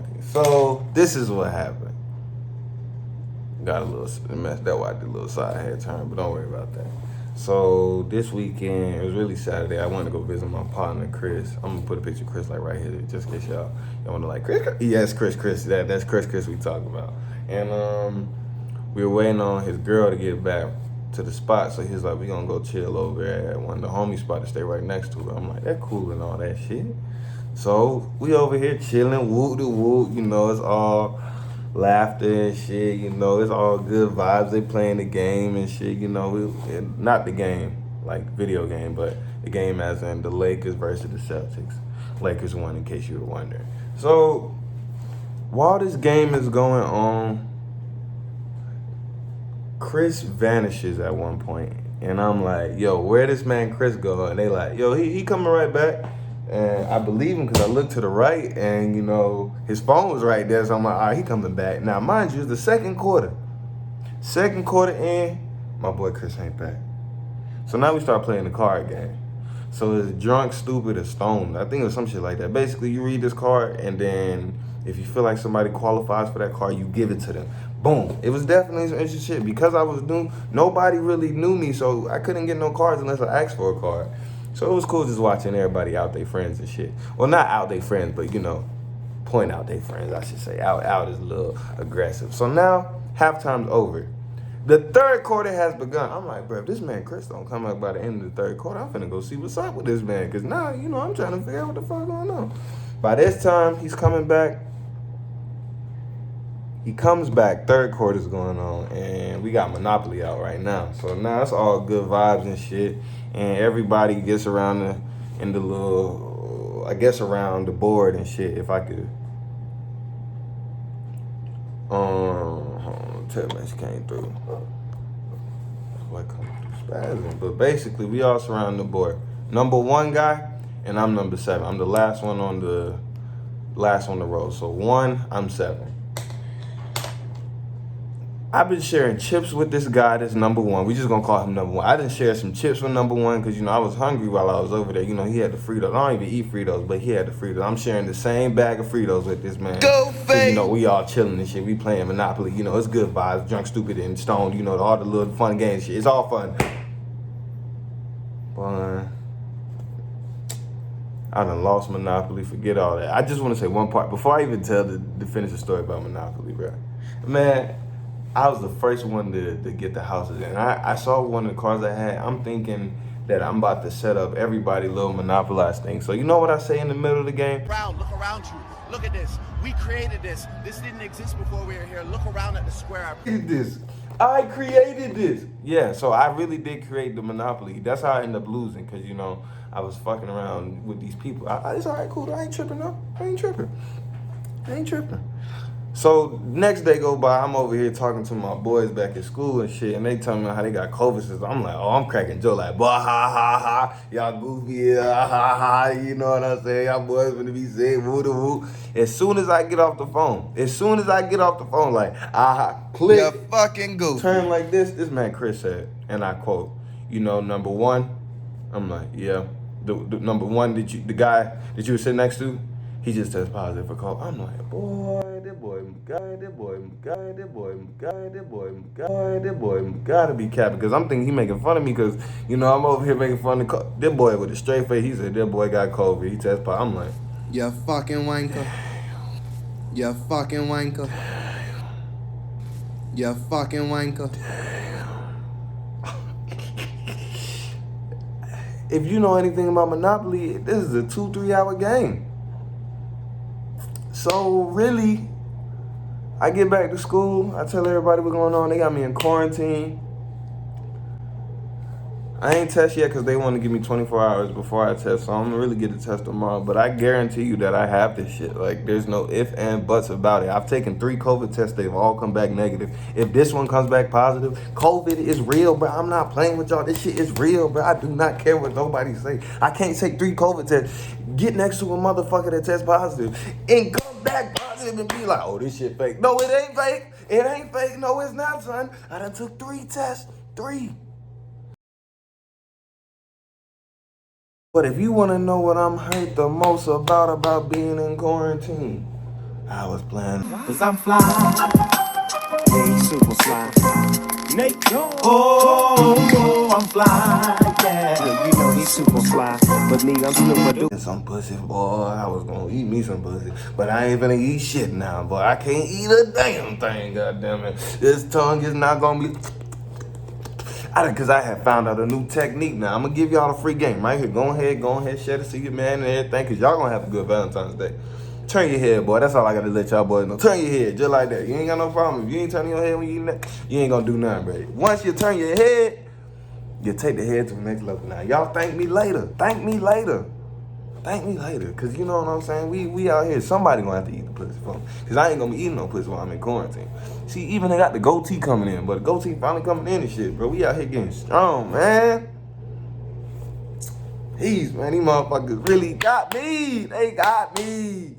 quarantine. So this is what happened. Got a little mess. That's why I did a little side head turn, but don't worry about that. So this weekend, it was really Saturday. I wanted to go visit my partner Chris. I'm gonna put a picture of Chris like right here, just in case y'all wanna like Chris. Yes, Chris. That's Chris we talking about. And we were waiting on his girl to get back to the spot, so he's like, we gonna go chill over at one of the homie spots to stay right next to her. I'm like, that cool and all that shit. So we over here chilling, woo de woo, it's all laughter and shit, it's all good vibes. They playing the game and shit, not the game, like video game, but the game as in the Lakers versus the Celtics. Lakers won, in case you were wondering. So while this game is going on, Chris vanishes at one point, and I'm like, yo, where this man Chris go? And they like, yo, he coming right back. And I believe him because I looked to the right and, his phone was right there. So I'm like, all right, he coming back. Now, mind you, it's the second quarter. Second quarter in, my boy Chris ain't back. So now we start playing the card game. So it's drunk, stupid, or stoned. I think it was some shit like that. Basically, you read this card, and then if you feel like somebody qualifies for that card, you give it to them. Boom. It was definitely some interesting shit. Because I was new, nobody really knew me, so I couldn't get no cards unless I asked for a card. So it was cool just watching everybody out their friends and shit. Well, not out their friends, but, point out their friends, I should say. Out is a little aggressive. So now, halftime's over. The third quarter has begun. I'm like, bro, if this man Chris don't come up by the end of the third quarter, I'm finna go see what's up with this man. Because now, I'm trying to figure out what the fuck going on. By this time, he's coming back. He comes back, third quarter's going on, and we got Monopoly out right now. So now it's all good vibes and shit. And everybody gets around in the little, I guess around the board and shit, if I could. Tell message came through. What come through spazzing? But basically, we all surround the board. Number one guy, and I'm number 7. I'm the last one on the row. So 1, I'm 7. I've been sharing chips with this guy that's number 1. We just gonna call him number 1. I didn't share some chips with number 1 because, I was hungry while I was over there. He had the Fritos. I don't even eat Fritos, but he had the Fritos. I'm sharing the same bag of Fritos with this man. Go fake! We all chilling and shit. We playing Monopoly. It's good vibes. Drunk, stupid, and stoned. All the little fun games and shit. It's all fun. But I done lost Monopoly. Forget all that. I just want to say one part before I even tell the finish the story about Monopoly, bro. Man, I was the first one to get the houses, and I saw one of the cards I had. I'm thinking that I'm about to set up everybody little monopolized thing. So you know what I say in the middle of the game? Look around you. Look at this. We created this. This didn't exist before we were here. Look around at the square. I created this. Yeah, so I really did create the Monopoly. That's how I ended up losing, because, I was fucking around with these people. It's all right, cool. I ain't tripping, though. I ain't tripping. So next day go by, I'm over here talking to my boys back at school and shit, and they tell me how they got COVID systems. I'm like, I'm cracking joke like, bah ha ha ha, y'all goofy, ha ha ha, you know what I'm saying? Y'all boys gonna be sick, woo da woo. As soon as I get off the phone, like, click, You're fucking goofy. Turn like this man Chris said, and I quote, number 1, I'm like, yeah, the number 1 the guy that you were sitting next to, he just tested positive for COVID. I'm like, that boy gotta be capping, because I'm thinking he making fun of me, because, I'm over here making fun of that boy with a straight face. He said that boy got COVID. He tested positive. I'm like, you fucking wanker. You fucking wanker. You fucking wanker. If you know anything about Monopoly, this is a 2-3 hour game. So really, I get back to school, I tell everybody what's going on. They got me in quarantine. I ain't test yet because they want to give me 24 hours before I test, so I'm gonna really get the test tomorrow. But I guarantee you that I have this shit. Like, there's no ifs and buts about it. I've taken 3 COVID tests, they've all come back negative. If this one comes back positive, COVID is real, bro. I'm not playing with y'all. This shit is real, bro. I do not care what nobody say. I can't take 3 COVID tests, get next to a motherfucker that tests positive, and come back positive and be like, oh, this shit fake. No, it ain't fake. It ain't fake. No, it's not, son. I done took 3 tests. 3. But if you want to know what I'm hurt the most about being in quarantine, I was playing. Cause I'm fly. Yeah, he's super fly. Nate, oh, I'm fly. Yeah, you know he's super fly. But me, I'm super duper. Some pussy, boy. I was gonna eat me some pussy. But I ain't finna eat shit now, boy. I can't eat a damn thing, goddammit. This tongue is not gonna be. Cause I have found out a new technique now. I'm gonna give y'all a free game right here. Go ahead, share it to your man and everything, cause y'all gonna have a good Valentine's Day. Turn your head, boy. That's all I gotta let y'all boys know. Turn your head, just like that. You ain't got no problem. If you ain't turning your head when you eating that, you ain't gonna do nothing, bro. Once you turn your head, you take the head to the next level. Now, y'all thank me later. Thank me later. Thank me later, cause you know what I'm saying? We out here, somebody gonna have to eat the pussy for me. Cause I ain't gonna be eating no pussy while I'm in quarantine. See, even they got the goatee coming in, but the goatee finally coming in and shit, bro. We out here getting strong, man. These motherfuckers really got me. They got me.